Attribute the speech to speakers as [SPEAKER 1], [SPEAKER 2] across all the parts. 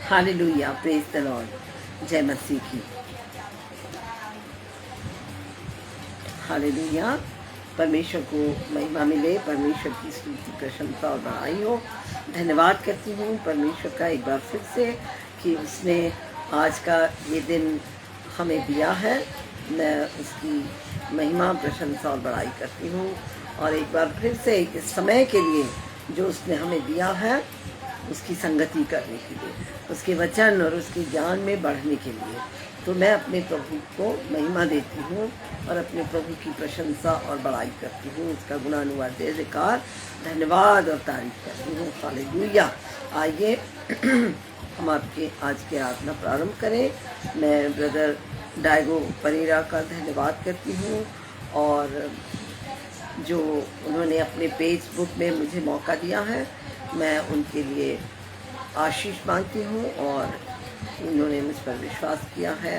[SPEAKER 1] Hallelujah, praise the Lord. जय मसीह की। Hallelujah, परमेश्वर को महिमा मिले, परमेश्वर की स्तुति प्रशंसा और बड़ाई हो। धन्यवाद करती हूँ परमेश्वर का एक बार फिर से कि उसने आज का ये दिन हमें दिया है। मैं उसकी महिमा प्रशंसा और बड़ाई करती हूँ और एक बार फिर से इस समय के लिए जो उसने हमें दिया है उसकी संगति करने के लिए, उसके वचन और उसके ज्ञान में बढ़ने के लिए, तो मैं अपने प्रभु को महिमा देती हूँ और अपने प्रभु की प्रशंसा और बड़ाई करती हूँ, उसका गुणानुवाद जयकार धन्यवाद और तारीफ करती हूँ। हालेलुया। आइए हम आपके आज के आराधना प्रारंभ करें। मैं ब्रदर डायगो परेरा का धन्यवाद करती हूँ और जो उन्होंने अपने फेसबुक में मुझे मौका दिया है, मैं उनके लिए आशीष मांगती हूँ और उन्होंने मुझ पर विश्वास किया है।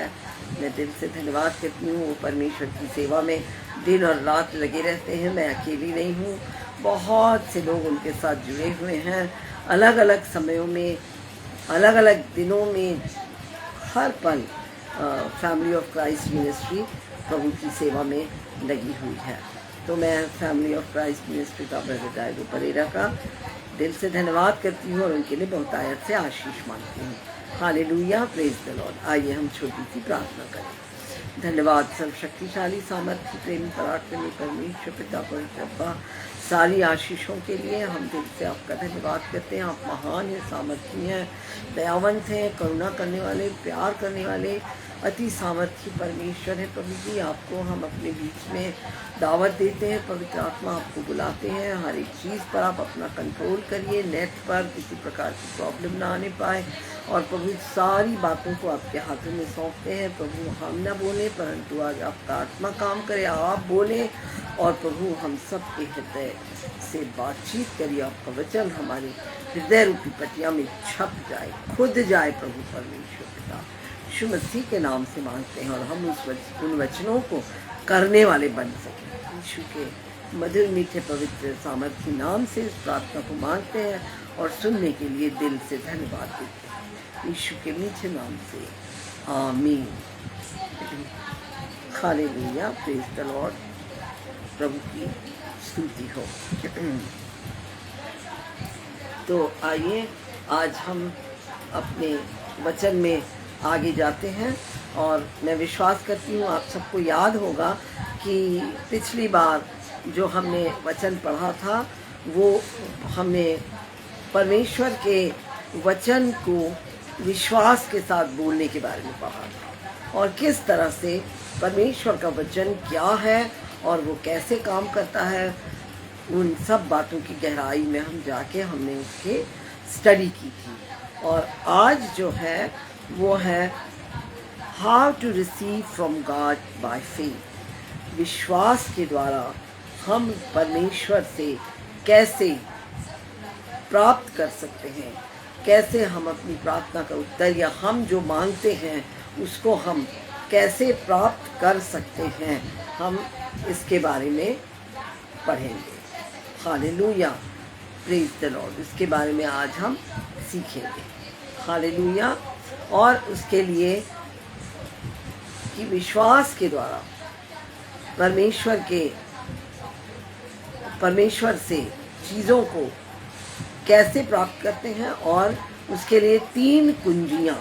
[SPEAKER 1] मैं दिल से धन्यवाद करती हूँ। वो परमेश्वर की सेवा में दिन और रात लगे रहते हैं। मैं अकेली नहीं हूँ, बहुत से लोग उनके साथ जुड़े हुए हैं, अलग अलग समयों में, अलग अलग दिनों में, हर पल फैमिली ऑफ क्राइस्ट मिनिस्ट्री प्रभु की सेवा में लगी हुई है। तो मैं फैमिली ऑफ क्राइस्ट मिनिस्ट्री का ब्रदर डायगो परेरा का दिल से धन्यवाद करती हूँ और उनके लिए बहुत आयत से आशीष मांगती हूँ। Hallelujah, praise the Lord. आइए हम छोटी सी प्रार्थना करें। धन्यवाद सर्वशक्तिशाली सामर्थ्य प्रेम पराक्रमी परमेश्वर पिता पवित्र अब्बा, सारी आशीषों के लिए हम दिल से आपका धन्यवाद करते हैं। आप महान हैं, सामर्थ्य हैं, दयावंत हैं, करुणा करने वाले, प्यार करने वाले, अति सामर्थ्य परमेश्वर है। प्रभु जी, आपको हम अपने बीच में दावत देते हैं। पवित्र आत्मा आपको बुलाते हैं। हर एक चीज़ पर आप अपना कंट्रोल करिए। नेट पर किसी प्रकार की प्रॉब्लम ना आने पाए और प्रभु सारी बातों को आपके हाथों में सौंपते हैं। प्रभु हम ना बोलें, परंतु आज आपका आत्मा काम करे, आप बोलें और प्रभु हम सब के हृदय से बातचीत करिए। आपका वचन हमारे हृदय रूपी पटिया में छप जाए, खुद जाए। प्रभु परमेश्वर पिता यीशु मसीह के नाम से मांगते हैं और हम उन वचनों को करने वाले बन सकें। यीशु के मधुर मीठे पवित्र सामर्थ्य नाम से इस प्रार्थना को मांगते हैं और सुनने के लिए दिल से धन्यवाद देते हैं। यीशु के मीठे नाम से आमीन। Hallelujah, praise the Lord. प्रभु की स्तुति हो। तो आइए आज हम अपने वचन में आगे जाते हैं और मैं विश्वास करती हूँ आप सबको याद होगा कि पिछली बार जो हमने वचन पढ़ा था वो हमने परमेश्वर के वचन को विश्वास के साथ बोलने के बारे में पढ़ा था और किस तरह से परमेश्वर का वचन क्या है और वो कैसे काम करता है। उन सब बातों की गहराई में हम जाके हमने उसके स्टडी की थी और आज जो है वो है how to receive from God by faith. विश्वास के द्वारा हम परमेश्वर से कैसे प्राप्त कर सकते हैं, कैसे हम अपनी प्रार्थना का उत्तर या हम जो मांगते हैं उसको हम कैसे प्राप्त कर सकते हैं, हम इसके बारे में पढ़ेंगे। Hallelujah, praise the Lord. इसके बारे में आज हम सीखेंगे। हालेलुया। और उसके लिए कि विश्वास के द्वारा परमेश्वर से चीज़ों को कैसे प्राप्त करते हैं और उसके लिए 3 कुंजियाँ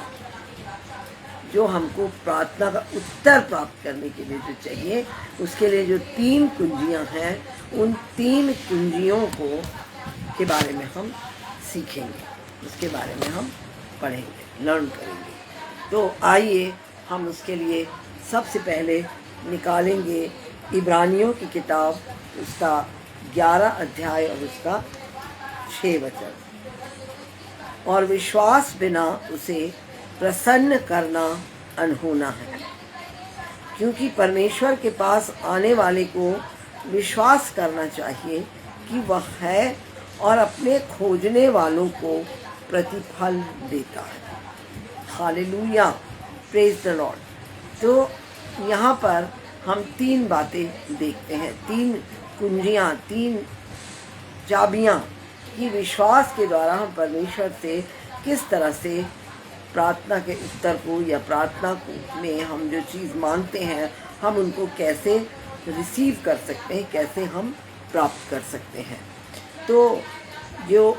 [SPEAKER 1] जो हमको प्रार्थना का उत्तर प्राप्त करने के लिए जो चाहिए, उसके लिए जो 3 कुंजियाँ हैं, उन 3 कुंजियों को के बारे में हम सीखेंगे, उसके बारे में हम पढ़ेंगे, लर्न करेंगे। तो आइए हम उसके लिए सबसे पहले निकालेंगे इब्रानियों की किताब, उसका 11 अध्याय और उसका 6 वचन। और विश्वास बिना उसे प्रसन्न करना अनहोना है, क्योंकि परमेश्वर के पास आने वाले को विश्वास करना चाहिए कि वह है और अपने खोजने वालों को प्रतिफल देता है। Hallelujah, praise the Lord. तो यहाँ पर हम 3 बातें देखते हैं, 3 कुंजियाँ, 3 चाबियाँ कि विश्वास के द्वारा हम परमेश्वर से किस तरह से प्रार्थना के उत्तर को या प्रार्थना को में हम जो चीज़ मांगते हैं हम उनको कैसे रिसीव कर सकते हैं, कैसे हम प्राप्त कर सकते हैं। तो जो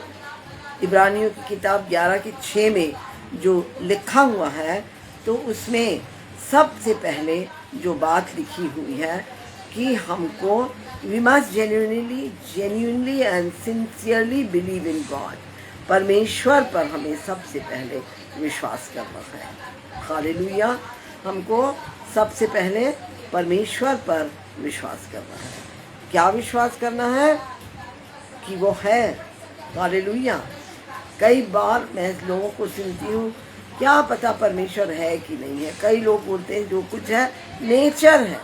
[SPEAKER 1] इब्रानियों की किताब 11:6 में जो लिखा हुआ है तो उसमें सबसे पहले जो बात लिखी हुई है कि हमको we must genuinely and sincerely believe in God. परमेश्वर पर हमें सबसे पहले विश्वास करना है। हालेलुया। हमको सबसे पहले परमेश्वर पर विश्वास करना है। क्या विश्वास करना है? कि वो है। हालेलुया। कई बार मैं लोगों को सुनती हूँ, क्या पता परमेश्वर है कि नहीं है। कई लोग बोलते हैं जो कुछ है नेचर है,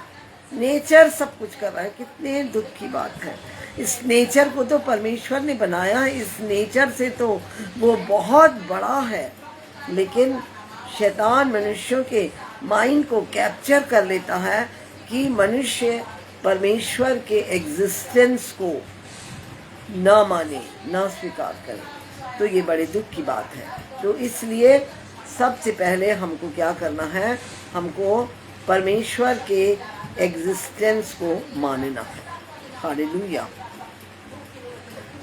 [SPEAKER 1] नेचर सब कुछ कर रहा है। कितने दुख की बात है। इस नेचर को तो परमेश्वर ने बनाया है, इस नेचर से तो वो बहुत बड़ा है, लेकिन शैतान मनुष्यों के माइंड को कैप्चर कर लेता है कि मनुष्य परमेश्वर के एग्जिस्टेंस को न माने, न स्वीकार करे। तो ये बड़े दुख की बात है। तो इसलिए सबसे पहले हमको क्या करना है? हमको परमेश्वर के एग्जिस्टेंस को मानना है। हालेलुया।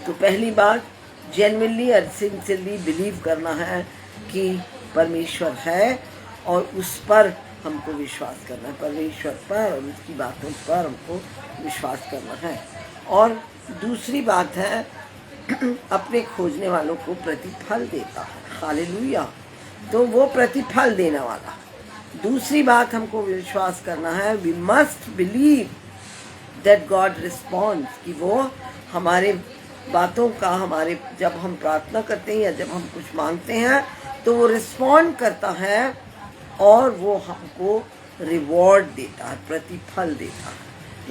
[SPEAKER 1] तो पहली बात जेन्युइनली और सिंसियरली बिलीव करना है कि परमेश्वर है और उस पर हमको विश्वास करना है। परमेश्वर पर और उसकी बातों पर हमको विश्वास करना है। और दूसरी बात है अपने खोजने वालों को प्रतिफल देता है। हालेलुया। तो वो प्रतिफल देने वाला। दूसरी बात हमको विश्वास करना है, we must believe that God responds, कि वो हमारे बातों का, हमारे जब हम प्रार्थना करते हैं या जब हम कुछ मांगते हैं तो वो रिस्पॉन्ड करता है और वो हमको रिवॉर्ड देता है, प्रतिफल देता है।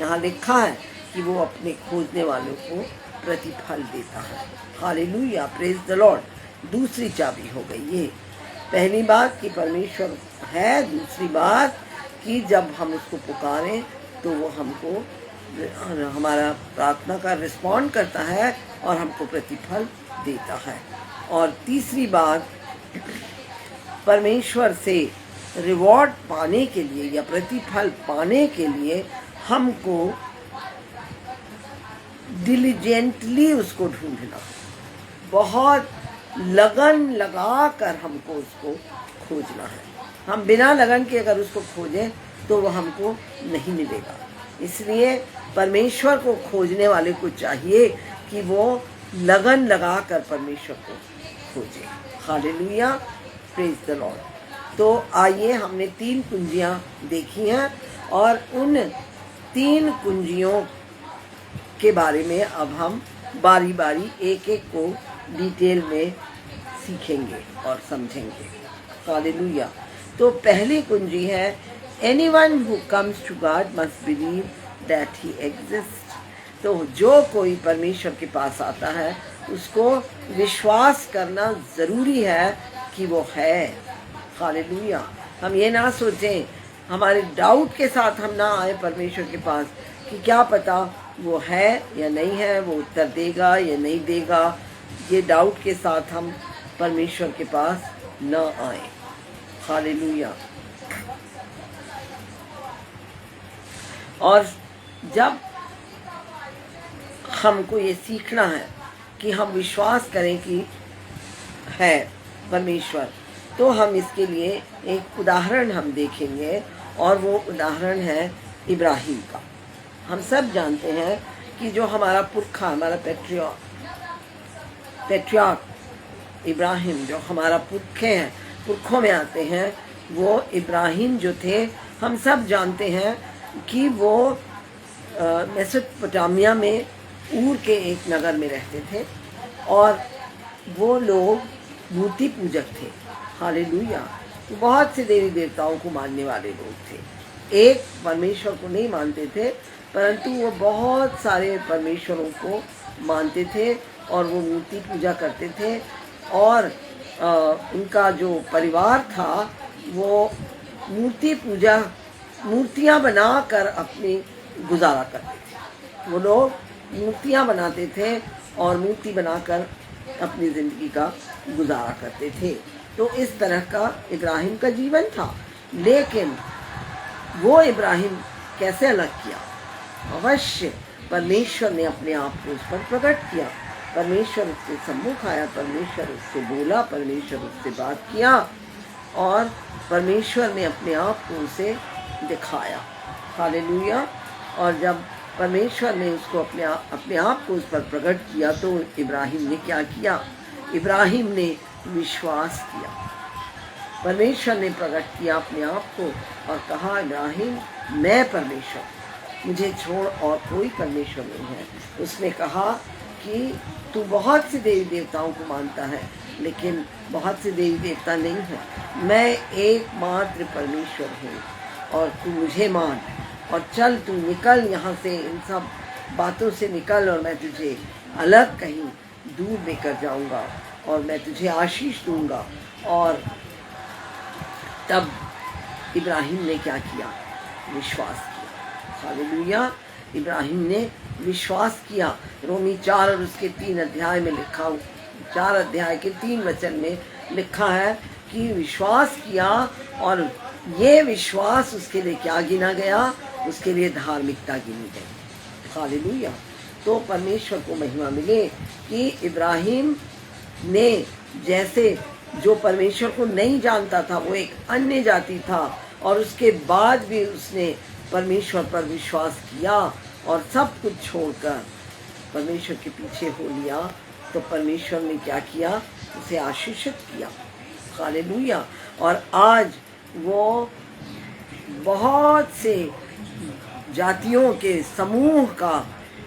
[SPEAKER 1] यहाँ लिखा है कि वो अपने खोजने वालों को प्रतिफल देता है। Hallelujah, praise the Lord. दूसरी चाबी हो गई ये। पहली बात कि परमेश्वर है, दूसरी बात कि जब हम उसको पुकारें तो वो हमको हमारा प्रार्थना का रिस्पॉन्ड करता है और हमको प्रतिफल देता है। और तीसरी बात, परमेश्वर से रिवॉर्ड पाने के लिए या प्रतिफल पाने के लिए हमको डिलिजेंटली उसको ढूंढना, बहुत लगन लगा कर हमको उसको खोजना है। हम बिना लगन के अगर उसको खोजें तो वो हमको नहीं मिलेगा। इसलिए परमेश्वर को खोजने वाले को चाहिए कि वो लगन लगा कर परमेश्वर को खोजे। Hallelujah, praise the Lord. तो आइए, हमने 3 कुंजियाँ देखी हैं और उन 3 कुंजियों के बारे में अब हम बारी बारी एक एक को डिटेल में सीखेंगे और समझेंगे। हालेलुया। तो पहली कुंजी है, anyone who comes to God must believe that he exist. तो जो कोई परमेश्वर के पास आता है उसको विश्वास करना ज़रूरी है कि वो है। हालेलुया। हम ये ना सोचें, हमारे डाउट के साथ हम ना आए परमेश्वर के पास कि क्या पता वो है या नहीं है, वो उत्तर देगा या नहीं देगा। ये डाउट के साथ हम परमेश्वर के पास न आए। हालेलुया। और जब हमको ये सीखना है कि हम विश्वास करें कि है परमेश्वर, तो हम इसके लिए एक उदाहरण हम देखेंगे और वो उदाहरण है इब्राहिम का। हम सब जानते हैं कि जो हमारा पुरखा, हमारा पैट्रियार्क इब्राहिम, जो हमारा पुरखों में आते हैं, वो इब्राहिम जो थे, हम सब जानते हैं कि वो मेसोपोटामिया में ऊर के एक नगर में रहते थे और वो लोग मूर्ति पूजक थे। हालेलुया। तो बहुत से देवी देवताओं को मानने वाले लोग थे। एक परमेश्वर को नहीं मानते थे, परंतु वो बहुत सारे परमेश्वरों को मानते थे और वो मूर्ति पूजा करते थे। और उनका जो परिवार था वो मूर्तियाँ बनाकर अपनी गुजारा करते थे। वो लोग मूर्तियाँ बनाते थे और मूर्ति बनाकर अपनी ज़िंदगी का गुजारा करते थे। तो इस तरह का इब्राहिम का जीवन था। लेकिन वो इब्राहिम कैसे अलग किया? अवश्य परमेश्वर ने अपने आप को उस पर प्रकट किया, परमेश्वर उसके सम्मुख आया, परमेश्वर उससे बोला, परमेश्वर उससे बात किया और परमेश्वर ने अपने आप को उसे दिखाया। हालेलुया। और जब परमेश्वर ने उसको अपने आप को उस पर प्रकट किया तो इब्राहिम ने क्या किया? इब्राहिम ने विश्वास किया। परमेश्वर ने प्रकट किया अपने आप को और कहा, इब्राहिम मैं परमेश्वर, मुझे छोड़ और कोई परमेश्वर नहीं है। उसने कहा कि तू बहुत से देवी देवताओं को मानता है, लेकिन बहुत से देवी देवता नहीं है, मैं एकमात्र परमेश्वर हूँ और तू मुझे मान और चल, तू निकल यहाँ से, इन सब बातों से निकल और मैं तुझे अलग कहीं दूर लेकर जाऊँगा और मैं तुझे आशीष दूँगा। और तब इब्राहिम ने क्या किया? विश्वास किया। हालेलुया। इब्राहिम ने विश्वास किया। रोमी 4 और उसके 3 अध्याय में लिखा, 4 अध्याय के 3 वचन में लिखा है कि विश्वास किया और ये विश्वास उसके लिए क्या गिना गया? उसके लिए धार्मिकता गिनी गई। हालेलुया। तो परमेश्वर को महिमा मिले कि इब्राहिम ने, जैसे जो परमेश्वर को नहीं जानता था, वो एक अन्य जाति था, और उसके बाद भी उसने परमेश्वर पर विश्वास किया और सब कुछ छोड़कर परमेश्वर के पीछे हो लिया, तो परमेश्वर ने क्या किया? उसे आशीषित किया। हालेलुया। और आज वो बहुत से जातियों के समूह का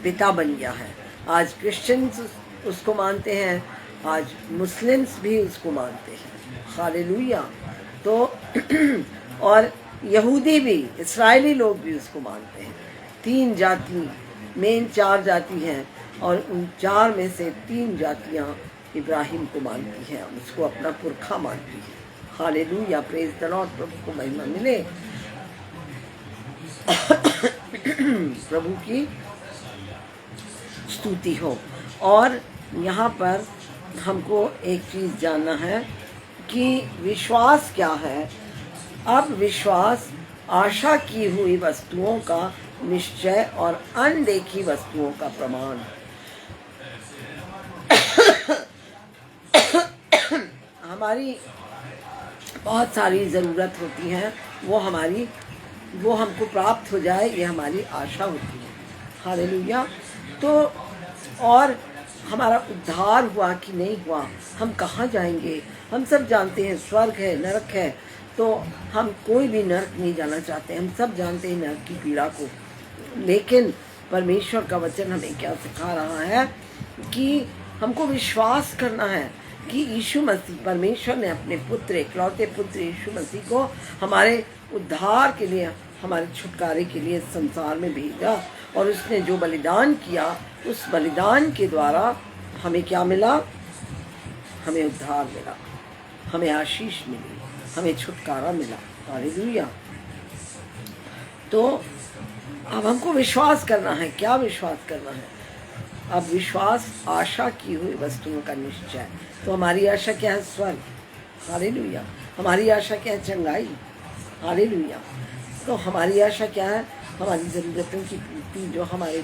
[SPEAKER 1] पिता बन गया है। आज क्रिश्चियंस उसको मानते हैं, आज मुस्लिम्स भी उसको मानते हैं। हालेलुया। तो और यहूदी भी, इस्राएली लोग भी उसको मानते हैं। 3 जाति, मेन 4 जाति हैं और उन 4 में से 3 जातियां इब्राहिम को मानती हैं, उसको अपना पुरखा मानती हैं। हालेलुया। Praise the Lord. प्रभु को महिमा मिले। प्रभु की स्तुति हो। और यहाँ पर हमको एक चीज़ जानना है कि विश्वास क्या है। अब विश्वास आशा की हुई वस्तुओं का निश्चय और अनदेखी वस्तुओं का प्रमाण। हमारी बहुत सारी ज़रूरत होती है, वो हमको प्राप्त हो जाए, ये हमारी आशा होती है। हालेलुया। तो और हमारा उद्धार हुआ कि नहीं हुआ, हम कहाँ जाएंगे? हम सब जानते हैं स्वर्ग है, नरक है, तो हम कोई भी नरक नहीं जाना चाहते। हम सब जानते हैं नरक की पीड़ा को, लेकिन परमेश्वर का वचन हमें क्या सिखा रहा है कि हमको विश्वास करना है कि यीशु मसीह, परमेश्वर ने अपने पुत्र, इकलौते पुत्र यीशु मसीह को हमारे उद्धार के लिए, हमारे छुटकारे के लिए संसार में भेजा, और उसने जो बलिदान किया, उस बलिदान के द्वारा हमें क्या मिला? हमें उद्धार मिला, हमें आशीष मिली, हमें छुटकारा मिला। हालेलुया। तो अब हमको विश्वास करना है। क्या विश्वास करना है? अब विश्वास आशा की हुई वस्तुओं का निश्चय। तो हमारी आशा क्या है? स्वर्ग। हालेलुया। हमारी आशा क्या है? चंगाई। हालेलुया। तो हमारी आशा क्या है? हमारी ज़रूरतों की पूर्ति, जो हमारे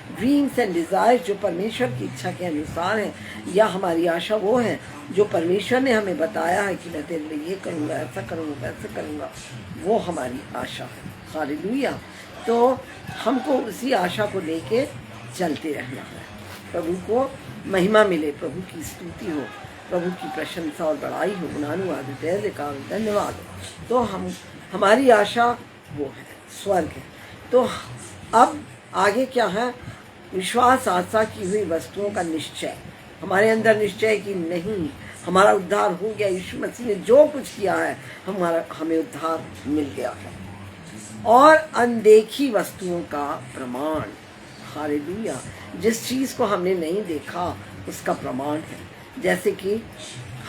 [SPEAKER 1] ड्रीम्स एंड डिज़ायर्स जो परमेश्वर की इच्छा के अनुसार हैं, या हमारी आशा वो है जो परमेश्वर ने हमें बताया है कि मैं तेरे लिए ये करूँगा, ऐसा करूँगा, वैसा करूँगा, वो हमारी आशा है। हालेलुया। तो हमको उसी आशा को लेके चलते रहना है। प्रभु को महिमा मिले, प्रभु की स्तुति हो, प्रभु की प्रशंसा और बड़ाई हो। गुणानुवाद धन्यवाद। तो हमारी आशा वो है, स्वर्ग है। तो अब आगे क्या है? विश्वास आशा की हुई वस्तुओं का निश्चय। हमारे अंदर निश्चय कि नहीं, हमारा उद्धार हो गया, यीशु मसीह ने जो कुछ किया है, हमें उद्धार मिल गया है। और अनदेखी वस्तुओं का प्रमाण। हालेलुया। जिस चीज़ को हमने नहीं देखा उसका प्रमाण है। जैसे कि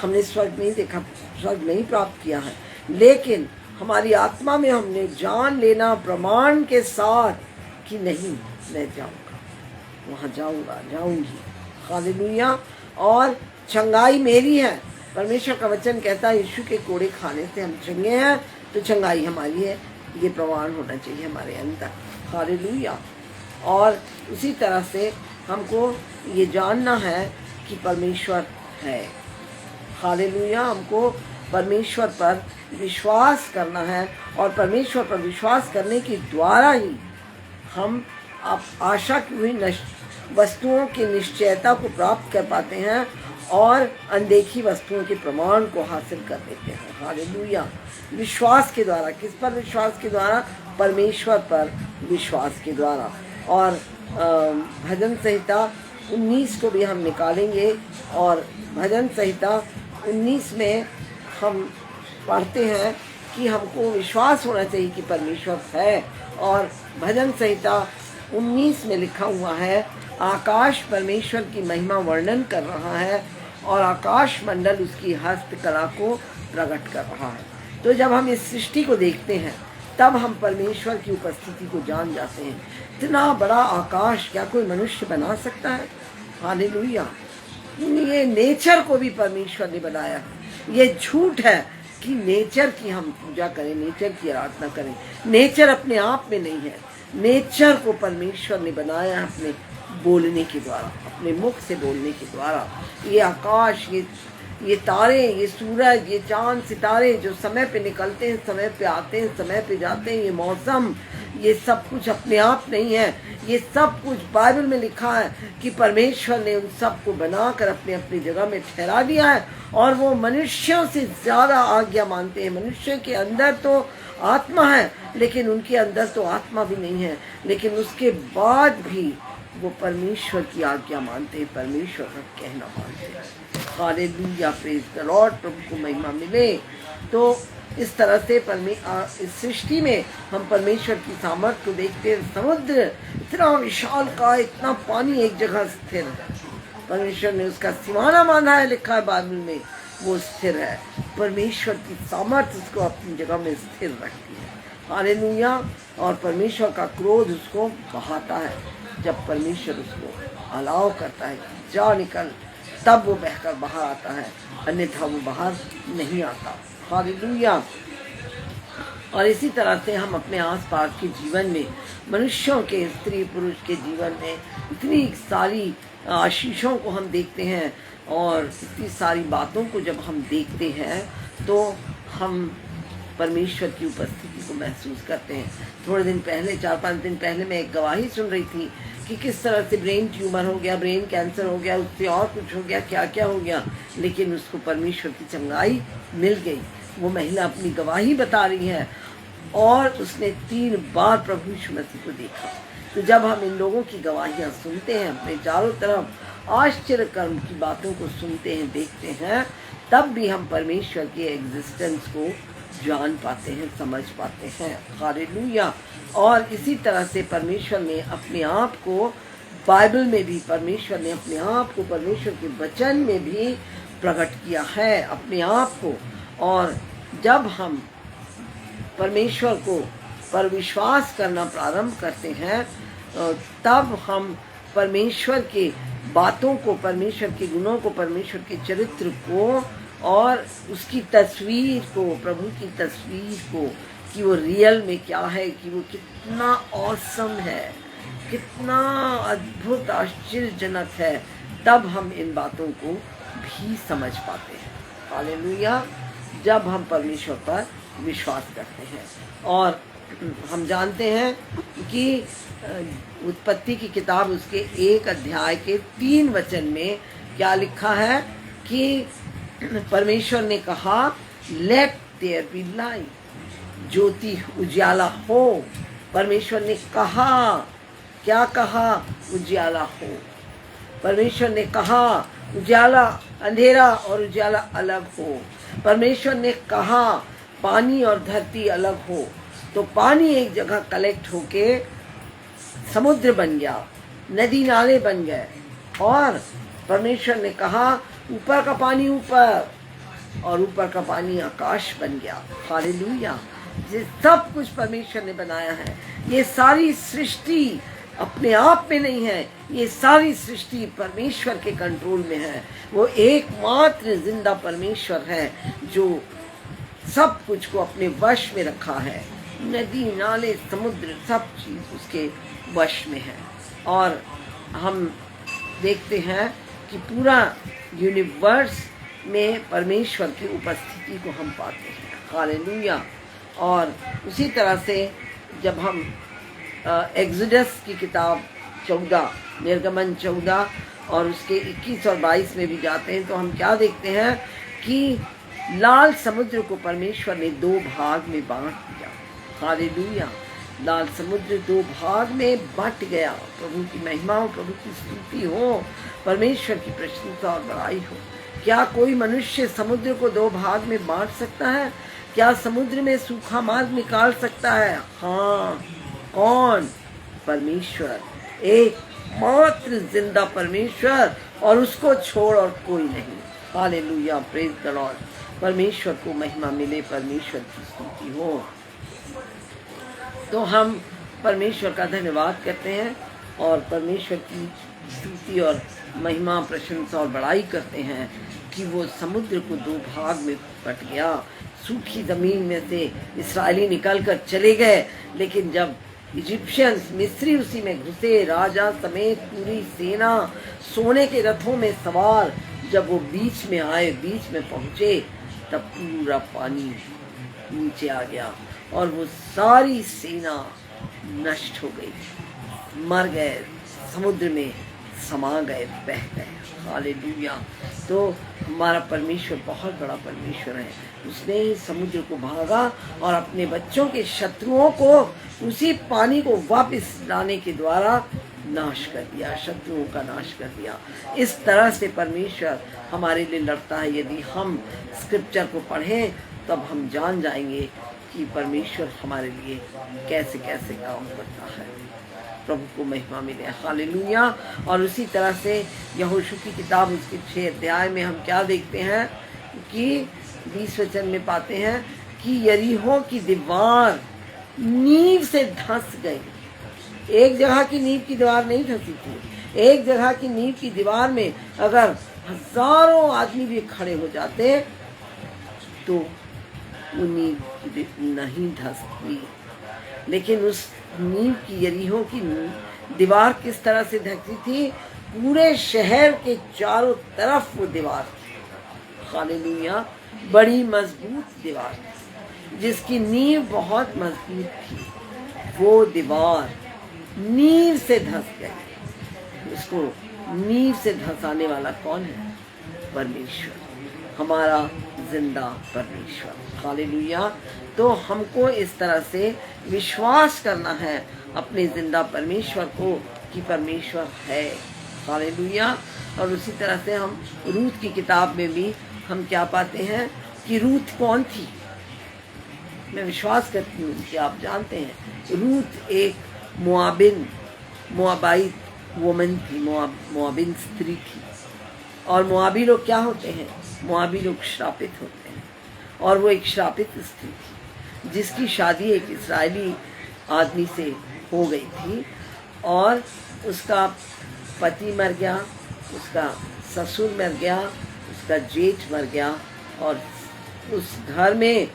[SPEAKER 1] हमने स्वर्ग नहीं देखा, स्वर्ग नहीं प्राप्त किया है, लेकिन हमारी आत्मा में हमने जान लेना प्रमाण के साथ कि नहीं, मैं जाऊंगा, वहाँ जाऊंगा, जाऊंगी। हालेलुया। और चंगाई मेरी है, परमेश्वर का वचन कहता है यीशु के कोड़े खाने से हम चंगे हैं, तो चंगाई हमारी है। ये प्रमाण होना चाहिए हमारे अंदर। हालेलुया। और उसी तरह से हमको ये जानना है कि परमेश्वर है। हालेलुया। हमको परमेश्वर पर विश्वास करना है, और परमेश्वर पर विश्वास करने के द्वारा ही हम आशा की हुई वस्तुओं की निश्चयता को प्राप्त कर पाते हैं और अनदेखी वस्तुओं के प्रमाण को हासिल कर लेते हैं। हालेलुया। विश्वास के द्वारा। किस पर विश्वास के द्वारा? परमेश्वर पर विश्वास के द्वारा। और भजन संहिता 19 को भी हम निकालेंगे, और भजन संहिता 19 में हम पढ़ते हैं कि हमको विश्वास होना चाहिए कि परमेश्वर है। और भजन संहिता 19 में लिखा हुआ है, आकाश परमेश्वर की महिमा वर्णन कर रहा है और आकाश मंडल उसकी हस्तकला को प्रकट कर रहा है। तो जब हम इस सृष्टि को देखते हैं तब हम परमेश्वर की उपस्थिति को जान जाते हैं। इतना बड़ा आकाश क्या कोई मनुष्य बना सकता है? हालेलुया। ये नेचर को भी परमेश्वर ने बनाया। ये झूठ है कि नेचर की हम पूजा करें, नेचर की आराधना करें। नेचर अपने आप में नहीं है। नेचर को परमेश्वर ने बनाया अपने बोलने के द्वारा, अपने मुख से बोलने के द्वारा। ये आकाश, ये तारे, ये सूरज, ये चांद सितारे जो समय पे निकलते हैं, समय पे आते हैं, समय पे जाते हैं, ये मौसम, ये सब कुछ अपने आप नहीं है। ये सब कुछ बाइबल में लिखा है कि परमेश्वर ने उन सब को बनाकर अपने अपनी जगह में ठहरा दिया है, और वो मनुष्यों से ज़्यादा आज्ञा मानते हैं। मनुष्य के अंदर तो आत्मा है, लेकिन उनके अंदर तो आत्मा भी नहीं है, लेकिन उसके बाद भी वो परमेश्वर की आज्ञा मानते हैं, परमेश्वर का कहना मानते हैं। Hallelujah, praise the Lord. प्रभु को महिमा मिले। तो इस तरह से इस सृष्टि में हम परमेश्वर की सामर्थ्य को देखते हैं। समुद्र इतना विशाल का, इतना पानी एक जगह स्थिर है। परमेश्वर ने उसका सीमाना बांधा है, लिखा है बाइबल में, वो स्थिर है। परमेश्वर की सामर्थ्य उसको अपनी जगह में स्थिर रखती है। हालेलुया। और परमेश्वर का क्रोध उसको बहाता है। जब परमेश्वर उसको अलाव करता है कि जा निकल, तब वो बहकर बाहर आता है, अन्यथा वो बाहर नहीं आता। हालेलुया। और इसी तरह से हम अपने आसपास के जीवन में, मनुष्यों के, स्त्री पुरुष के जीवन में इतनी सारी आशीषों को हम देखते हैं, और इतनी सारी बातों को जब हम देखते हैं तो हम परमेश्वर की उपस्थिति को महसूस करते हैं। थोड़े दिन पहले, 4-5 दिन पहले, मैं एक गवाही सुन रही थी कि किस तरह से ब्रेन ट्यूमर हो गया, ब्रेन कैंसर हो गया, उससे और कुछ हो गया, क्या क्या हो गया, लेकिन उसको परमेश्वर की चंगाई मिल गई। वो महिला अपनी गवाही बता रही है, और उसने 3 बार प्रभु यीशु मसीह को देखा। तो जब हम इन लोगों की गवाहियाँ सुनते हैं, अपने चारों तरफ आश्चर्य कर्म की बातों को सुनते हैं, देखते हैं, तब भी हम परमेश्वर के एग्जिस्टेंस को जान पाते हैं, समझ पाते हैं। हालेलुया। और इसी तरह से परमेश्वर ने अपने आप को बाइबल में भी, परमेश्वर ने अपने आप को परमेश्वर के वचन में भी प्रकट किया है, अपने आप को। और जब हम परमेश्वर को पर विश्वास करना प्रारंभ करते हैं, तब हम परमेश्वर के बातों को, परमेश्वर के गुणों को, परमेश्वर के चरित्र को और उसकी तस्वीर को, प्रभु की तस्वीर को, कि वो रियल में क्या है, कि वो कितना ऑसम है, कितना अद्भुत आश्चर्यजनक है, तब हम इन बातों को भी समझ पाते हैं। हालेलुया। जब हम परमेश्वर पर विश्वास करते हैं। और हम जानते हैं कि उत्पत्ति की किताब उसके 1 अध्याय के 3 वचन में क्या लिखा है कि परमेश्वर ने कहा, लेट देयर बी लाइट, ज्योति उजाला हो। परमेश्वर ने कहा, क्या कहा? उजाला हो। परमेश्वर ने कहा उजाला, अंधेरा और उजाला अलग हो। परमेश्वर ने कहा पानी और धरती अलग हो। तो पानी एक जगह कलेक्ट होके समुद्र बन गया, नदी नाले बन गए। और परमेश्वर ने कहा ऊपर का पानी ऊपर, और ऊपर का पानी आकाश बन गया। हालेलुया। ये सब कुछ परमेश्वर ने बनाया है। ये सारी सृष्टि अपने आप में नहीं है, ये सारी सृष्टि परमेश्वर के कंट्रोल में है। वो एकमात्र जिंदा परमेश्वर है जो सब कुछ को अपने वश में रखा है। नदी नाले समुद्र सब चीज उसके वश में है। और हम देखते हैं कि पूरा यूनिवर्स में परमेश्वर की उपस्थिति को हम पाते हैं। हालेलुया। और उसी तरह से जब हम एक्सोडस की किताब 14, निर्गमन 14 और उसके 21 और 22 में भी जाते हैं तो हम क्या देखते हैं कि लाल समुद्र को परमेश्वर ने 2 भाग में बांट दिया। हालेलुया। लाल समुद्र 2 भाग में बट गया। प्रभु की महिमा हो, प्रभु की स्तुति हो, परमेश्वर की प्रशंसा और बड़ाई हो। क्या कोई मनुष्य समुद्र को 2 भाग में बांट सकता है? क्या समुद्र में सूखा मार्ग निकाल सकता है? हाँ। कौन? परमेश्वर, एक मात्र जिंदा परमेश्वर, और उसको छोड़ और कोई नहीं। Hallelujah, praise the Lord. परमेश्वर को महिमा मिले, परमेश्वर की स्तुति हो। तो हम परमेश्वर का धन्यवाद करते हैं और परमेश्वर की स्तुति और महिमा, प्रशंसा और बड़ाई करते हैं कि वो समुद्र को 2 भाग में बट गया। सूखी जमीन में से इस्राएली निकल कर चले गए, लेकिन जब इजिप्शियंस, मिस्री उसी में घुसे, राजा समेत पूरी सेना सोने के रथों में सवार, जब वो बीच में आए, बीच में पहुंचे, तब पूरा पानी नीचे आ गया और वो सारी सेना नष्ट हो गई, मर गए, समुद्र में समा गए, बह गए। हालेलुया। तो हमारा परमेश्वर बहुत बड़ा परमेश्वर है। उसने समुद्र को भागा और अपने बच्चों के शत्रुओं को उसी पानी को वापस लाने के द्वारा नाश कर दिया, शत्रुओं का नाश कर दिया। इस तरह से परमेश्वर हमारे लिए लड़ता है। यदि हम स्क्रिप्चर को पढ़ें तब हम जान जाएंगे कि परमेश्वर हमारे लिए कैसे कैसे काम करता है। प्रभु को महिमा मिले। हालेलुया। और उसी तरह से यहोशू की किताब उसके 6 अध्याय में हम क्या देखते हैं कि 20 वचन में पाते हैं कि यरीहो की दीवार नींव से धंस गई। एक जगह की नींव की दीवार नहीं धंसी थी। एक जगह की नींव की दीवार में अगर हजारों आदमी भी खड़े हो जाते तो वो नींव नहीं धंसती। लेकिन उस नींव की, यरीहो की दीवार किस तरह से ढकी थी? पूरे शहर के चारों तरफ वो दीवार थी। हालेलुया। बड़ी मजबूत दीवार थी जिसकी नींव बहुत मजबूत थी। वो दीवार नींव से धंस गई। उसको नींव से धंसाने वाला कौन है? परमेश्वर, हमारा जिंदा परमेश्वर। हालेलुया। तो हमको इस तरह से विश्वास करना है अपने जिंदा परमेश्वर को कि परमेश्वर है। हालेलुया। और उसी तरह से हम रूत की किताब में भी हम क्या पाते हैं कि रूत कौन थी? मैं विश्वास करती हूँ कि आप जानते हैं रूत एक मोआबाइट वुमन थी, मोआबिन स्त्री थी। और मोआबी लोग क्या होते हैं? मोआबी लोग श्रापित होते हैं। और वो एक श्रापित स्त्री थी जिसकी शादी एक इस्राएली आदमी से हो गई थी और उसका पति मर गया, उसका ससुर मर गया, उसका जेठ मर गया और उस घर में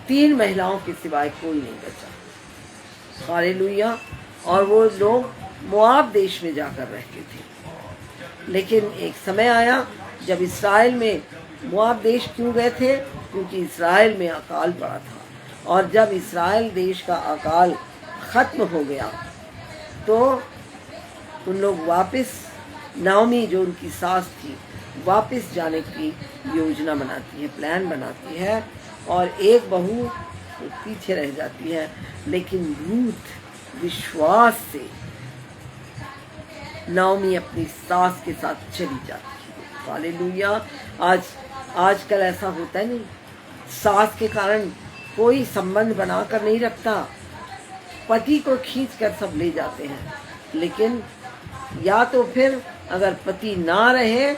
[SPEAKER 1] 3 महिलाओं के सिवाय कोई नहीं बचा। हालेलुया। और वो लोग मोआब देश में जाकर रहते थे। लेकिन एक समय आया जब इस्राएल में, मोआब देश क्यों गए थे? क्योंकि इस्राएल में अकाल पड़ा था। और जब इस्राएल देश का अकाल खत्म हो गया तो उन लोग वापस, नाओमी जो उनकी सास थी, वापस जाने की योजना बनाती है, प्लान बनाती है और एक बहू पीछे रह जाती है। लेकिन रूथ विश्वास से नाओमी अपनी सास के साथ चली जाती है। हालेलुया। आजकल ऐसा होता है नहीं, सास के कारण कोई संबंध बनाकर नहीं रखता, पति को खींच कर सब ले जाते हैं। लेकिन या तो फिर अगर पति ना रहे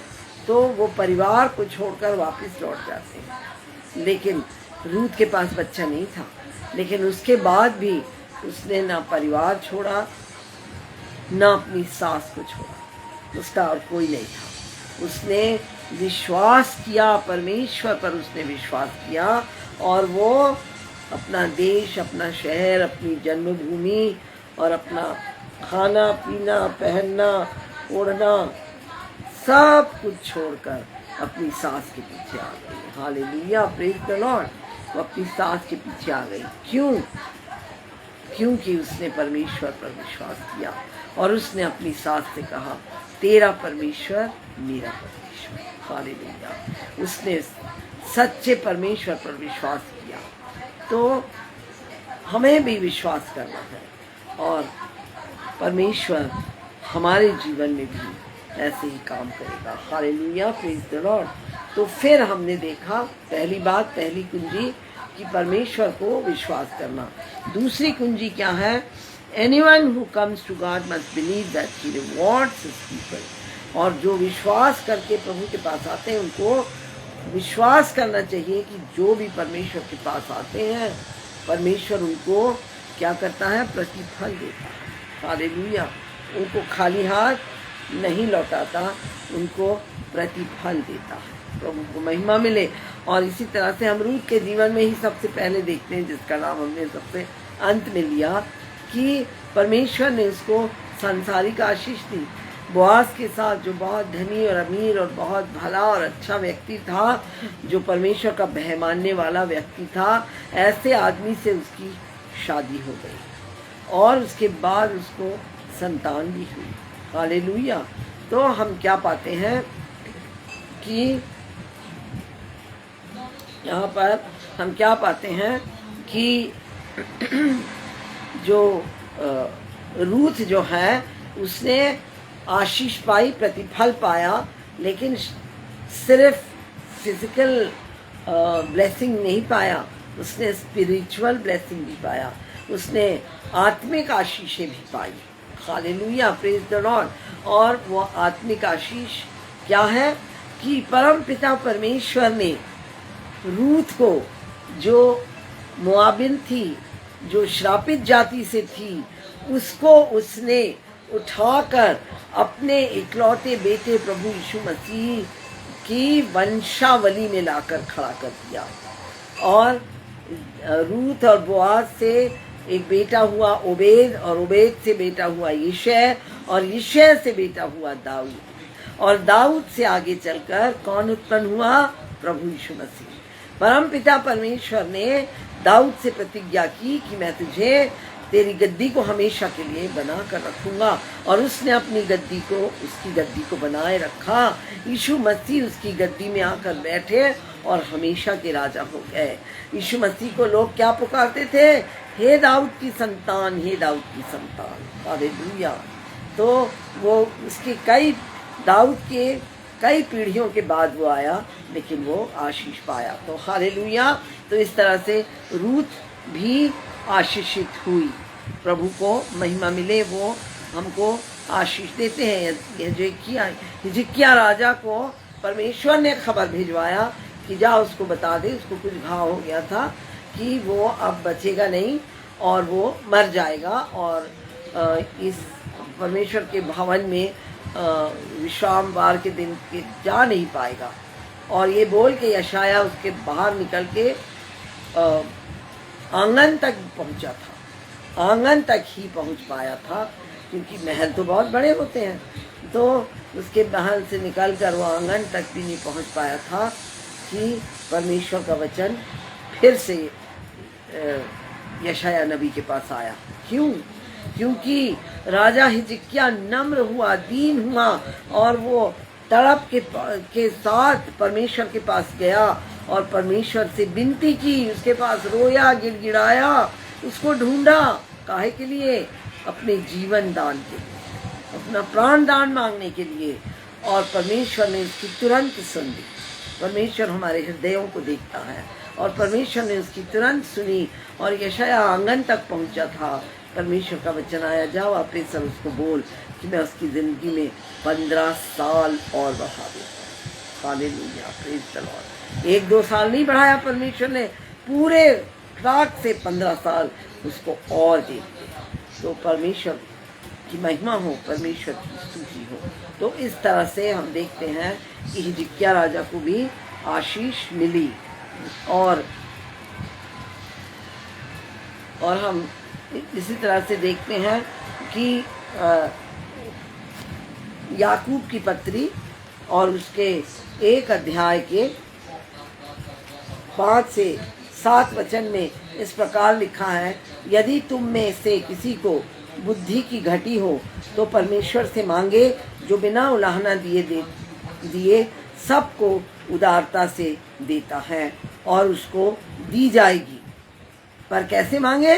[SPEAKER 1] तो वो परिवार को छोड़कर वापस लौट जाते हैं। लेकिन रूथ के पास बच्चा नहीं था, लेकिन उसके बाद भी उसने ना परिवार छोड़ा, न अपनी सास को छोड़ा, उसका और कोई नहीं था। उसने विश्वास किया, परमेश्वर पर उसने विश्वास किया, और वो अपना देश, अपना शहर, अपनी जन्मभूमि और अपना खाना पीना, पहनना, ओढ़ना, सब कुछ छोड़कर अपनी सास के पीछे आ गई। Hallelujah, praise the Lord. वो अपनी सास के पीछे आ गई। क्यों? क्योंकि उसने परमेश्वर पर विश्वास किया और उसने अपनी सास से कहा, तेरा परमेश्वर मेरा परमेश्वर। हालेलुया। उसने सच्चे परमेश्वर पर विश्वास किया। तो हमें भी विश्वास करना है और परमेश्वर हमारे जीवन में भी ऐसे ही काम करेगा। Hallelujah, praise the Lord. तो फिर हमने देखा पहली बात, पहली कुंजी कि परमेश्वर को विश्वास करना। दूसरी कुंजी क्या है? Anyone who comes to God must believe that He rewards His people. और जो विश्वास करके प्रभु के पास आते हैं उनको विश्वास करना चाहिए कि जो भी परमेश्वर के पास आते हैं परमेश्वर उनको क्या करता है? प्रतिफल देता है। हालेलुया। उनको खाली हाथ नहीं लौटाता, उनको प्रतिफल देता है। प्रभु को महिमा मिले। और इसी तरह से हम रूत के जीवन में ही सबसे पहले देखते हैं, जिसका नाम हमने सबसे अंत में लिया, कि परमेश्वर ने उसको सांसारिक आशीष दी। बोआज के साथ, जो बहुत धनी और अमीर और बहुत भला और अच्छा व्यक्ति था, जो परमेश्वर का भय मानने वाला व्यक्ति था, ऐसे आदमी से उसकी शादी हो गई और उसके बाद उसको संतान भी हुई। हालेलुया। तो हम क्या पाते हैं कि यहाँ पर हम क्या पाते हैं कि जो रूथ जो है उसने आशीष पाई, प्रतिफल पाया, लेकिन सिर्फ फिजिकल ब्लेसिंग नहीं पाया, उसने स्पिरिचुअल ब्लेसिंग भी पाया, उसने आत्मिक आशीषें भी पाई। Hallelujah, praise the Lord. और वो आत्मिक आशीष क्या है? कि परम पिता परमेश्वर ने रूथ को, जो मोआबिन थी, जो श्रापित जाति से थी, उसको उसने उठाकर अपने इकलौते बेटे प्रभु यीशु मसीह की वंशावली में लाकर खड़ा कर दिया। और रूथ और बोआज से एक बेटा हुआ ओबेद, और ओबेद से बेटा हुआ यिशै, और यिशै से बेटा हुआ दाऊद। और दाऊद से आगे चलकर कौन उत्पन्न हुआ? प्रभु यीशु मसीह। परम पिता परमेश्वर ने दाऊद से प्रतिज्ञा की कि मैं तुझे तेरी गद्दी को हमेशा के लिए बना कर रखूंगा, और उसने अपनी गद्दी को, उसकी गद्दी को बनाए रखा। यीशु मसीह उसकी गद्दी में आकर बैठे और हमेशा के राजा हो गए। यीशु मसीह को लोग क्या पुकारते थे? हे दाऊद की संतान, हे दाऊद की संतान। हालेलुया। तो वो उसके दाऊद के कई पीढ़ियों के बाद वो आया, लेकिन वो आशीष पाया। तो हालेलुया। तो इस तरह से रूथ भी आशीषित हुई। प्रभु को महिमा मिले, वो हमको आशीष देते हैं। हिजकिय्याह राजा को परमेश्वर ने खबर भिजवाया कि जा उसको बता दे, उसको कुछ घाव हो गया था कि वो अब बचेगा नहीं और वो मर जाएगा, और इस परमेश्वर के भवन में विश्रामवार के दिन के जा नहीं पाएगा। और ये बोल के यशाया उसके बाहर निकल के आंगन तक पहुंचा था, आंगन तक ही पहुंच पाया था, क्योंकि महल तो बहुत बड़े होते हैं। तो उसके महल से निकलकर वो आंगन तक भी नहीं पहुंच पाया था कि परमेश्वर का वचन फिर से यशाया नबी के पास आया। क्यों? क्योंकि राजा हिजकिय्याह नम्र हुआ, दीन हुआ, और वो तड़प के साथ परमेश्वर के पास गया और परमेश्वर से विनती की, उसके पास रोया, गिड़गिड़ाया, उसको ढूंढा। काहे के लिए? अपने जीवन दान के लिए, अपना प्राण दान मांगने के लिए। और परमेश्वर ने उसकी तुरंत सुन ली। परमेश्वर हमारे हृदयों को देखता है, और परमेश्वर ने उसकी तुरंत सुनी, और यशाया आंगन तक पहुंचा था। परमेश्वर का वचन आया, जाओ अपने सर उसको बोल कि मैं उसकी ज़िंदगी में 15 साल और बढ़ा दूँगा। Hallelujah, praise the Lord. 1-2 साल नहीं बढ़ाया परमेश्वर ने, पूरे ट्रैक से 15 साल उसको और दे दिए। तो परमेश्वर की महिमा हो, परमेश्वर की स्तुति हो। तो इस तरह से हम देखते हैं कि हिजकिय्याह राजा को भी आशीष मिली। और हम इसी तरह से देखते हैं कि याकूब की पत्री और उसके 1 अध्याय के 5 से 7 वचन में इस प्रकार लिखा है, यदि तुम में से किसी को बुद्धि की घटी हो तो परमेश्वर से मांगे, जो बिना उलाहना दिए सबको उदारता से देता है और उसको दी जाएगी। पर कैसे मांगे?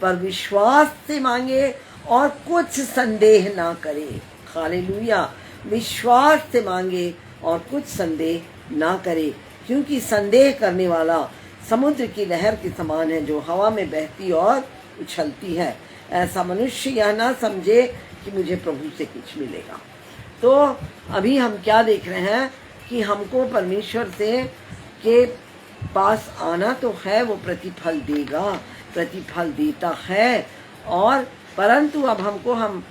[SPEAKER 1] पर विश्वास से मांगे और कुछ संदेह ना करे। हालेलुया। विश्वास से मांगे और कुछ संदेह ना करे, क्योंकि संदेह करने वाला समुद्र की लहर के समान है, जो हवा में बहती और उछलती है। ऐसा मनुष्य यह ना समझे कि मुझे प्रभु से कुछ मिलेगा। तो अभी हम क्या देख रहे हैं कि हमको परमेश्वर से के पास आना तो है, वो प्रतिफल देगा, प्रतिफल देता है। और परंतु अब हम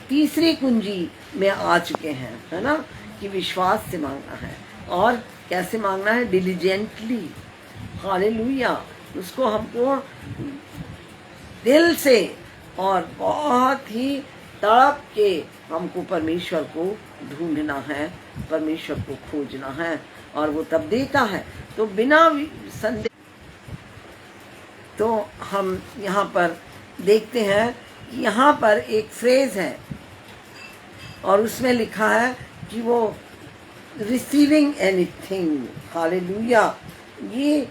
[SPEAKER 1] तीसरी कुंजी में आ चुके हैं, है ना, कि विश्वास से मांगना है। और कैसे मांगना है? डिलीजेंटली। हालेलुया। उसको हमको दिल से और बहुत ही तड़प के हमको परमेश्वर को ढूंढना है, परमेश्वर को खोजना है, और वो तब देता है। तो बिना संदेह। तो हम यहाँ पर देखते हैं, यहाँ पर एक फ्रेज है और उसमें लिखा है कि वो रिसीविंग एनीथिंग। हालेलुया। ये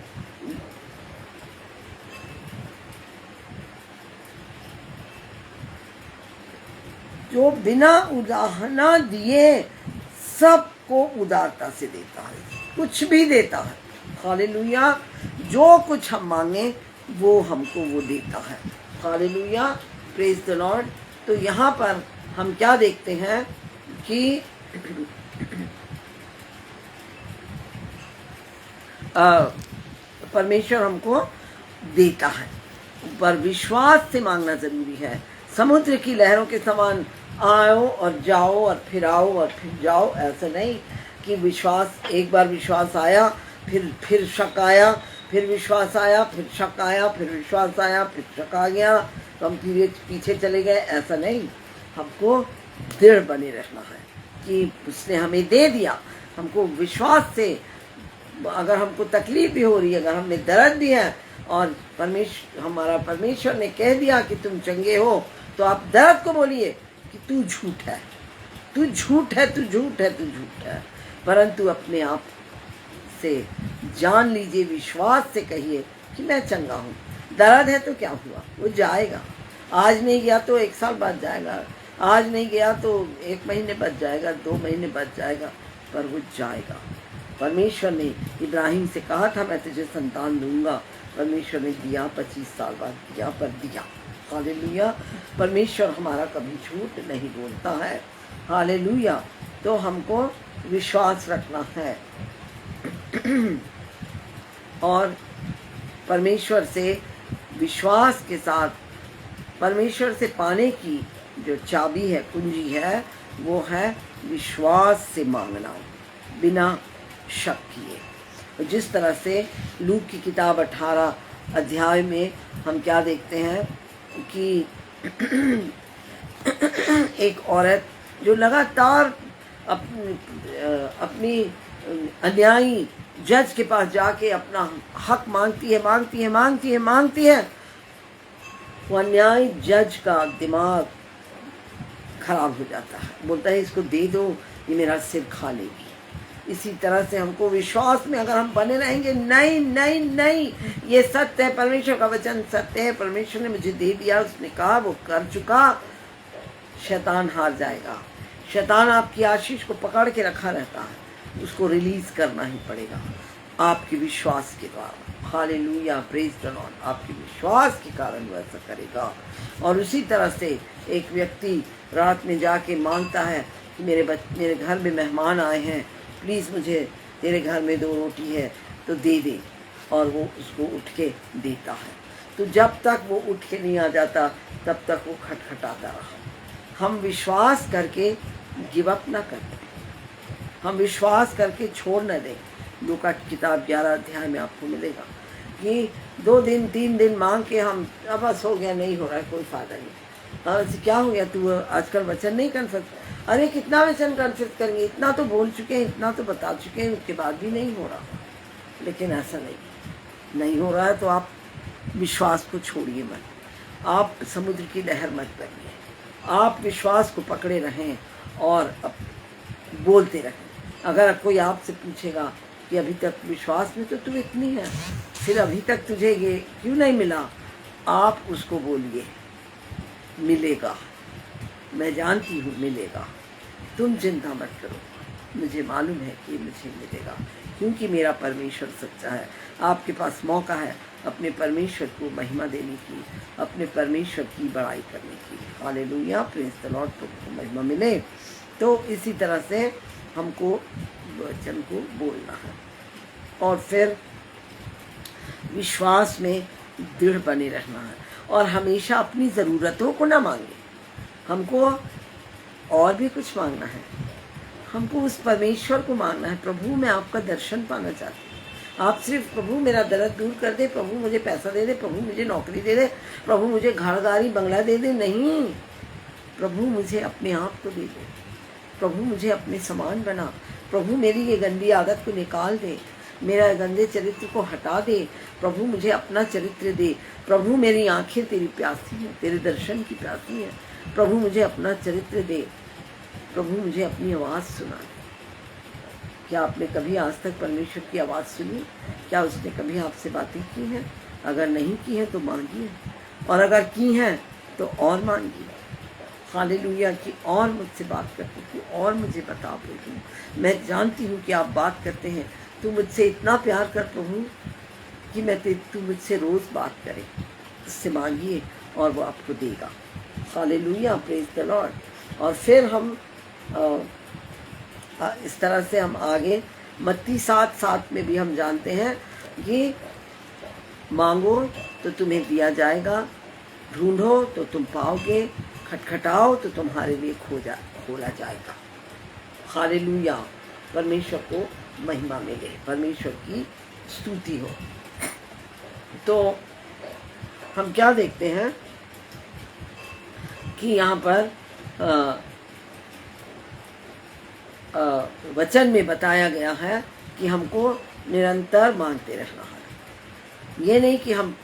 [SPEAKER 1] जो बिना उलाहना दिए सबको उदारता से देता है, कुछ भी देता है। हालेलुया। जो कुछ हम मांगे वो हमको वो देता है। हालेलुया। Praise the Lord. तो यहाँ पर हम क्या देखते हैं कि परमेश्वर हमको देता है, पर विश्वास से मांगना जरूरी है। समुद्र की लहरों के समान आओ और जाओ और फिर आओ और फिर जाओ। ऐसा नहीं कि विश्वास, एक बार विश्वास आया, फिर शक आया, फिर विश्वास आया, फिर शक आया, फिर विश्वास आया, फिर शक आ गया तो हम पीछे चले गए। ऐसा नहीं, हमको दृढ़ बने रहना है कि उसने हमें दे दिया। हमको विश्वास से, अगर हमको तकलीफ भी हो रही है, अगर हमें दर्द भी है और हमारा परमेश्वर ने कह दिया कि तुम चंगे हो, तो आप दर्द को बोलिए कि तू झूठ है, तू झूठ है, तू झूठ है, तू झूठ है। परंतु अपने आप से जान लीजिए, विश्वास से कहिए कि मैं चंगा हूँ। दर्द है तो क्या हुआ, वो जाएगा। आज नहीं गया तो 1 साल बाद जाएगा, आज नहीं गया तो 1 महीने बाद जाएगा, 2 महीने बाद जाएगा, पर वो जाएगा। परमेश्वर ने इब्राहिम से कहा था मैं तुझे संतान दूंगा, परमेश्वर ने दिया, 25 साल बाद दिया, पर दिया। हालेलुया। परमेश्वर हमारा कभी झूठ नहीं बोलता है। हालेलुया। तो हमको विश्वास रखना है और परमेश्वर से विश्वास के साथ परमेश्वर से पाने की जो चाबी है, कुंजी है, वो है विश्वास से मांगना बिना शक किए। जिस तरह से लूक की किताब 18 अध्याय में हम क्या देखते हैं कि एक औरत जो लगातार अपनी अन्यायी जज के पास जाके अपना हक मांगती है। वो अन्यायी जज का दिमाग खराब हो जाता है, बोलता है इसको दे दो, ये मेरा सिर खा लेगी। इसी तरह से हमको विश्वास में अगर हम बने रहेंगे, नहीं नहीं नहीं, ये सत्य है, परमेश्वर का वचन सत्य है, परमेश्वर ने मुझे दे दिया, उसने कहा, वो कर चुका, शैतान हार जाएगा। शैतान आपकी आशीष को पकड़ के रखा रहता है, उसको रिलीज करना ही पड़ेगा आपके विश्वास के द्वारा। हालेलुया। Praise the Lord. आपके विश्वास के कारण वो ऐसा करेगा। और उसी तरह से एक व्यक्ति रात में जाके मांगता है कि मेरे घर में मेहमान आए हैं, प्लीज़ मुझे तेरे घर में 2 रोटी है तो दे दे, और वो उसको उठ के देता है। तो जब तक वो उठ के नहीं आ जाता तब तक वो खटखटाता रहा। हम विश्वास करके गिव अप ना करें, हम विश्वास करके छोड़ न दें। लूका की किताब 11 अध्याय में आपको मिलेगा कि 2 दिन 3 दिन मांग के हम अब बस हो गया, नहीं हो रहा है, कोई फायदा नहीं। हाँ, क्या हो गया, तू आजकल वचन नहीं कर सकता? अरे कितना वचन कन्फेस करेंगे, इतना तो बोल चुके हैं, इतना तो बता चुके हैं, उसके बाद भी नहीं हो रहा। लेकिन ऐसा नहीं हो रहा है तो आप विश्वास को छोड़िए मत, आप समुद्र की लहर मत बनिए, आप विश्वास को पकड़े रहें और बोलते रहें। अगर कोई आपसे पूछेगा कि अभी तक विश्वास में तो तू इतनी है, फिर अभी तक तुझे ये क्यों नहीं मिला, आप उसको बोलिए मिलेगा, मैं जानती हूँ मिलेगा, तुम चिंता मत करो, मुझे मालूम है कि मुझे मिलेगा, क्योंकि मेरा परमेश्वर सच्चा है। आपके पास मौका है अपने परमेश्वर को महिमा देने की, अपने परमेश्वर की बड़ाई करने की। हालेलुया, प्रेज़ द लॉर्ड, प्रभु को महिमा मिले। तो इसी तरह से हमको वचन को बोलना है और फिर विश्वास में दृढ़ बने रहना है और हमेशा अपनी ज़रूरतों को ना मांगे, हमको और भी कुछ मांगना है, हमको उस परमेश्वर को मांगना है। प्रभु मैं आपका दर्शन पाना चाहती हूँ, आप सिर्फ प्रभु मेरा दर्द दूर कर दे, प्रभु मुझे पैसा दे दे, प्रभु मुझे नौकरी दे दे, प्रभु मुझे घर गाड़ी बंगला दे दे, नहीं, प्रभु मुझे अपने आप को दे दे, प्रभु मुझे अपने समान बना, प्रभु मेरी ये गंदी आदत को निकाल दे, मेरा गंदे चरित्र को हटा दे, प्रभु मुझे अपना चरित्र दे, प्रभु मेरी आंखें तेरी प्यासी हैं, तेरे दर्शन की प्यासी हैं, प्रभु मुझे अपना चरित्र दे, प्रभु मुझे अपनी आवाज़ सुना दे। क्या आपने कभी आज तक परमेश्वर की आवाज़ सुनी? क्या उसने कभी आपसे बातें की हैं? अगर नहीं की हैं तो मांगिए, और अगर की हैं तो और मांगिए। हालेलुया, कि और मुझसे बात करते कि और मुझे बता प्रभु, मैं जानती हूँ कि आप बात करते हैं, तू मुझसे इतना प्यार कर प्रभु कि मैं तू मुझसे रोज़ बात करे। उससे मांगिए और वो आपको देगा। Hallelujah, praise the Lord. और फिर हम इस तरह से हम आगे मत्ती 7:7 में भी हम जानते हैं कि मांगो तो तुम्हें दिया जाएगा, ढूंढो तो तुम पाओगे, खटखटाओ तो तुम्हारे लिए खोला जाएगा। हालेलुया, परमेश्वर को महिमा मिले, परमेश्वर की स्तुति हो। तो हम क्या देखते हैं कि यहाँ पर वचन में बताया गया है कि हमको निरंतर मांगते रहना है। ये नहीं कि हम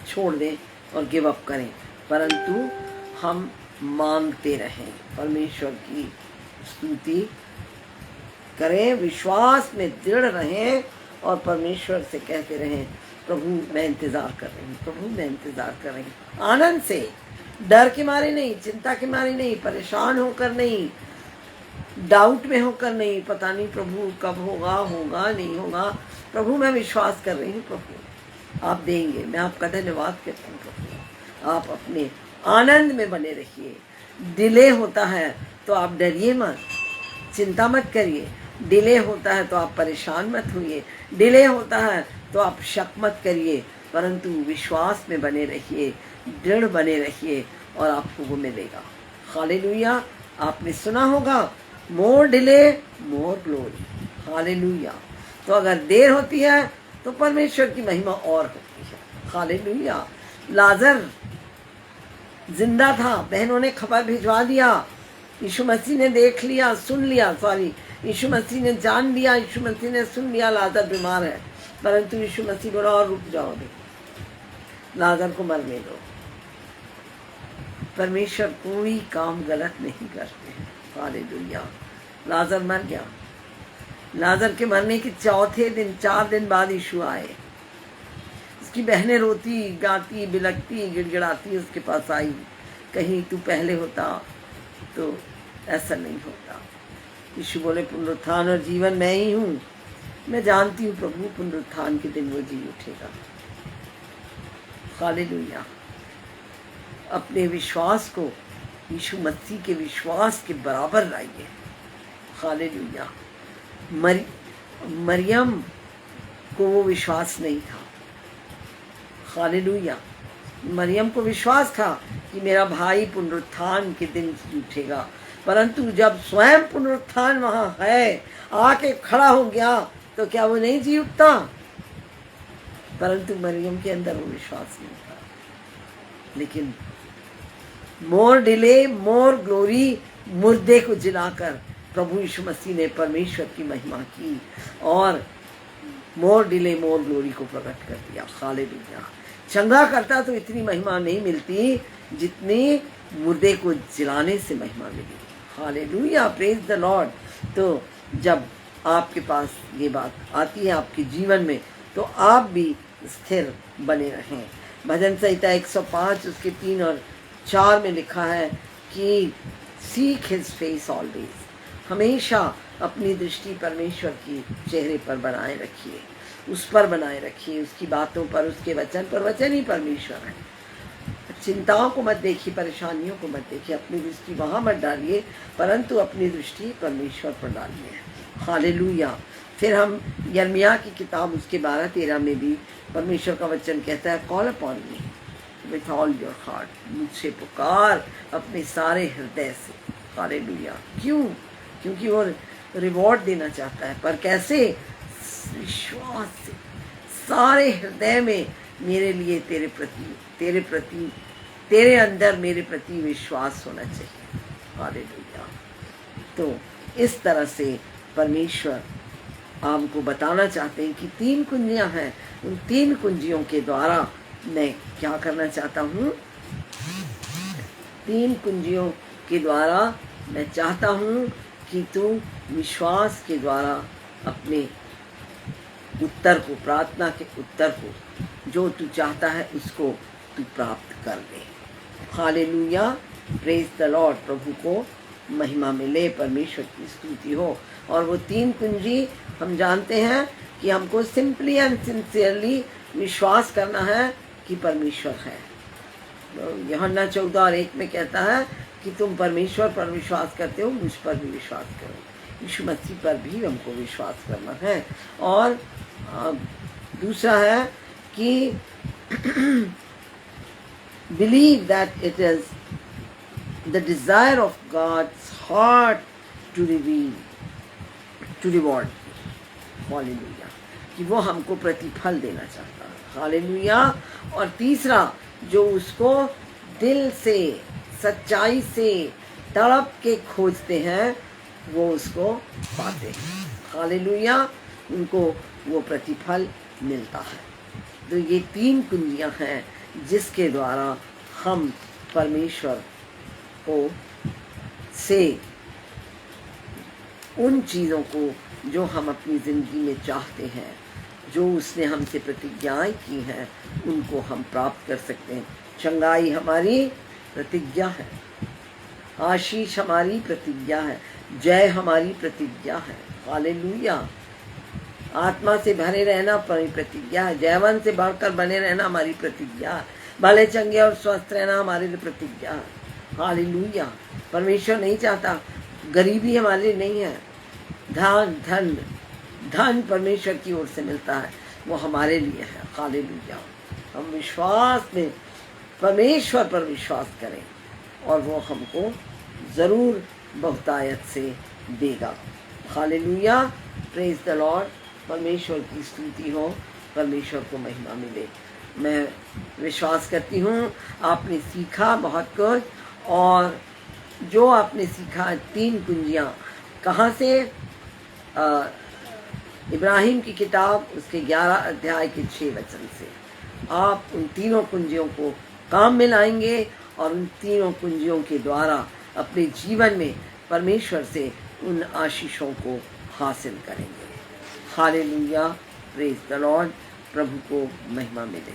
[SPEAKER 1] छोड़ दें और गिव अप करें, परंतु हम मांगते रहें, परमेश्वर की स्तुति करें, विश्वास में दृढ़ रहें और परमेश्वर से कहते रहें प्रभु मैं इंतज़ार कर रही हूँ, प्रभु मैं इंतज़ार कर रही हूँ। आनंद से, डर के मारे नहीं, चिंता के मारे नहीं, परेशान होकर नहीं, डाउट में होकर नहीं, पता नहीं प्रभु कब होगा, होगा नहीं होगा। प्रभु मैं विश्वास कर रही हूँ, प्रभु आप देंगे, मैं आपका धन्यवाद करती हूँ प्रभु। आप अपने आनंद में बने रहिए। डिले होता है तो आप डरिए मत, चिंता मत करिए। डिले होता है तो आप परेशान मत होइए, डिले होता है तो आप शक मत करिए, परंतु विश्वास में बने रहिए, दृढ़ बने रहिए और आपको वो मिलेगा। हालेलुया, आपने सुना होगा मोर डिले मोर ग्लोरी। हालेलुया। तो अगर देर होती है तो परमेश्वर की महिमा और होती है। हालेलुया। लाजर जिंदा था, बहनों ने खबर भिजवा दिया, यीशु मसीह ने देख लिया, सुन लिया, यीशु मसीह ने जान लिया, यीशु मसीह ने सुन लिया लाजर बीमार है, परंतु यीशु मसीह बोला और रुक जाओ, लाजर को मरने दो। परमेश्वर कोई काम गलत नहीं करते हैं। हालेलुया। लाजर मर गया। लाजर के मरने के चौथे दिन 4 दिन बाद यीशु आए। उसकी बहनें रोती गाती बिलकती गिड़गिड़ाती उसके पास आई, कहीं तू पहले होता तो ऐसा नहीं होता। यीशु बोले पुनरुत्थान और जीवन मैं ही हूँ, मैं जानती हूँ प्रभु पुनरुत्थान के दिन वो जी उठेगा। हालेलुया। अपने विश्वास को यीशु मसीह के विश्वास के बराबर लाइए। हालेलुया। मरियम को वो विश्वास नहीं था। हालेलुया। मरियम को विश्वास था कि मेरा भाई पुनरुत्थान के दिन उठेगा, परंतु जब स्वयं पुनरुत्थान वहाँ है, आके खड़ा हो गया, तो क्या वो नहीं जी उठता? परंतु मरियम के अंदर वो विश्वास नहीं था। लेकिन मोर डिले मोर ग्लोरी, मुर्दे को जिलाकर प्रभु यीशु मसीह ने परमेश्वर की महिमा की और मोर डिले मोर ग्लोरी को प्रकट कर दिया। हालेलुया। चंगा करता तो इतनी महिमा नहीं मिलती जितनी मुर्दे को जिलाने से महिमा मिली। Hallelujah, praise the Lord. तो जब आपके पास ये बात आती है आपके जीवन में, तो आप भी स्थिर बने रहें। भजन संहिता 105 उसके 3 और 4 में लिखा है कि सीक हिज फेस ऑलवेज, हमेशा अपनी दृष्टि परमेश्वर की चेहरे पर बनाए रखिए, उस पर बनाए रखिए, उसकी बातों पर, उसके वचन पर। वचन ही परमेश्वर है। चिंताओं को मत देखिए, परेशानियों को मत देखिए, अपनी दृष्टि वहाँ मत डालिए, परंतु अपनी दृष्टि परमेश्वर पर डालिए। हालेलुया। फिर हम यिर्मयाह की किताब उसके 12-13 में भी परमेश्वर का वचन कहता है, call upon me with all your heart, मुझसे पुकार अपने सारे हृदय से। हालेलुया। क्यों? क्योंकि वो रिवॉर्ड देना चाहता है, पर कैसे? विश्वास से, सारे हृदय में मेरे लिए तेरे प्रति तेरे अंदर मेरे प्रति विश्वास होना चाहिए। हालेलुया। तो इस तरह से परमेश्वर आपको बताना चाहते हैं कि 3 कुंजियां हैं, उन 3 कुंजियों के द्वारा मैं क्या करना चाहता हूँ? 3 कुंजियों के द्वारा मैं चाहता हूँ कि तू विश्वास के द्वारा अपने उत्तर को, प्रार्थना के उत्तर को, जो तू चाहता है उसको तू प्राप्त कर ले। Hallelujah, praise the Lord. प्रभु को महिमा मिले, परमेश्वर की स्तुति हो। और वो 3 कुंजी हम जानते हैं कि हमको सिंपली एंड सिंसियरली विश्वास करना है कि परमेश्वर है। यूहन्ना 14:1 में कहता है कि तुम परमेश्वर पर विश्वास करते हो, मुझ पर भी विश्वास करो। यीशु मसीह पर भी हमको विश्वास करना है। और दूसरा है कि believe that it is the desire of God's heart to reward. Hallelujah, कि वो हमको प्रतिफल देना चाहता है। हालेलुया। और तीसरा, जो उसको दिल से, सच्चाई से तड़प के खोजते हैं, वो उसको पाते हैं। हालेलुया, उनको वो प्रतिफल मिलता है। तो ये 3 कुंजियां हैं जिसके द्वारा हम परमेश्वर को से उन चीज़ों को जो हम अपनी ज़िंदगी में चाहते हैं, जो उसने हमसे प्रतिज्ञाएं की हैं, उनको हम प्राप्त कर सकते हैं। चंगाई हमारी प्रतिज्ञा है, आशीष हमारी प्रतिज्ञा है, जय हमारी प्रतिज्ञा है। हालेलुया। आत्मा से भरे रहना हमारी प्रतिज्ञा है, जयवन से बढ़कर बने रहना हमारी प्रतिज्ञा है, भले चंगे और स्वस्थ रहना हमारे लिए प्रतिज्ञा है। हालेलुया। परमेश्वर नहीं चाहता, गरीबी हमारे लिए नहीं है। धन परमेश्वर की ओर से मिलता है, वो हमारे लिए है। हालेलुया। हम विश्वास में परमेश्वर पर विश्वास करें और वो हमको ज़रूर बहुतायत से देगा। Hallelujah, praise the Lord. परमेश्वर की स्तुति हो, परमेश्वर को महिमा मिले। मैं विश्वास करती हूँ आपने सीखा बहुत कुछ, और जो आपने सीखा 3 कुंजियाँ कहाँ से? इब्राहिम की किताब उसके 11 अध्याय के 6 वचन से। आप उन 3 कुंजियों को काम में लाएंगे और उन 3 कुंजियों के द्वारा अपने जीवन में परमेश्वर से उन आशीषों को हासिल करेंगे। Hallelujah, praise the Lord. प्रभु को महिमा मिले।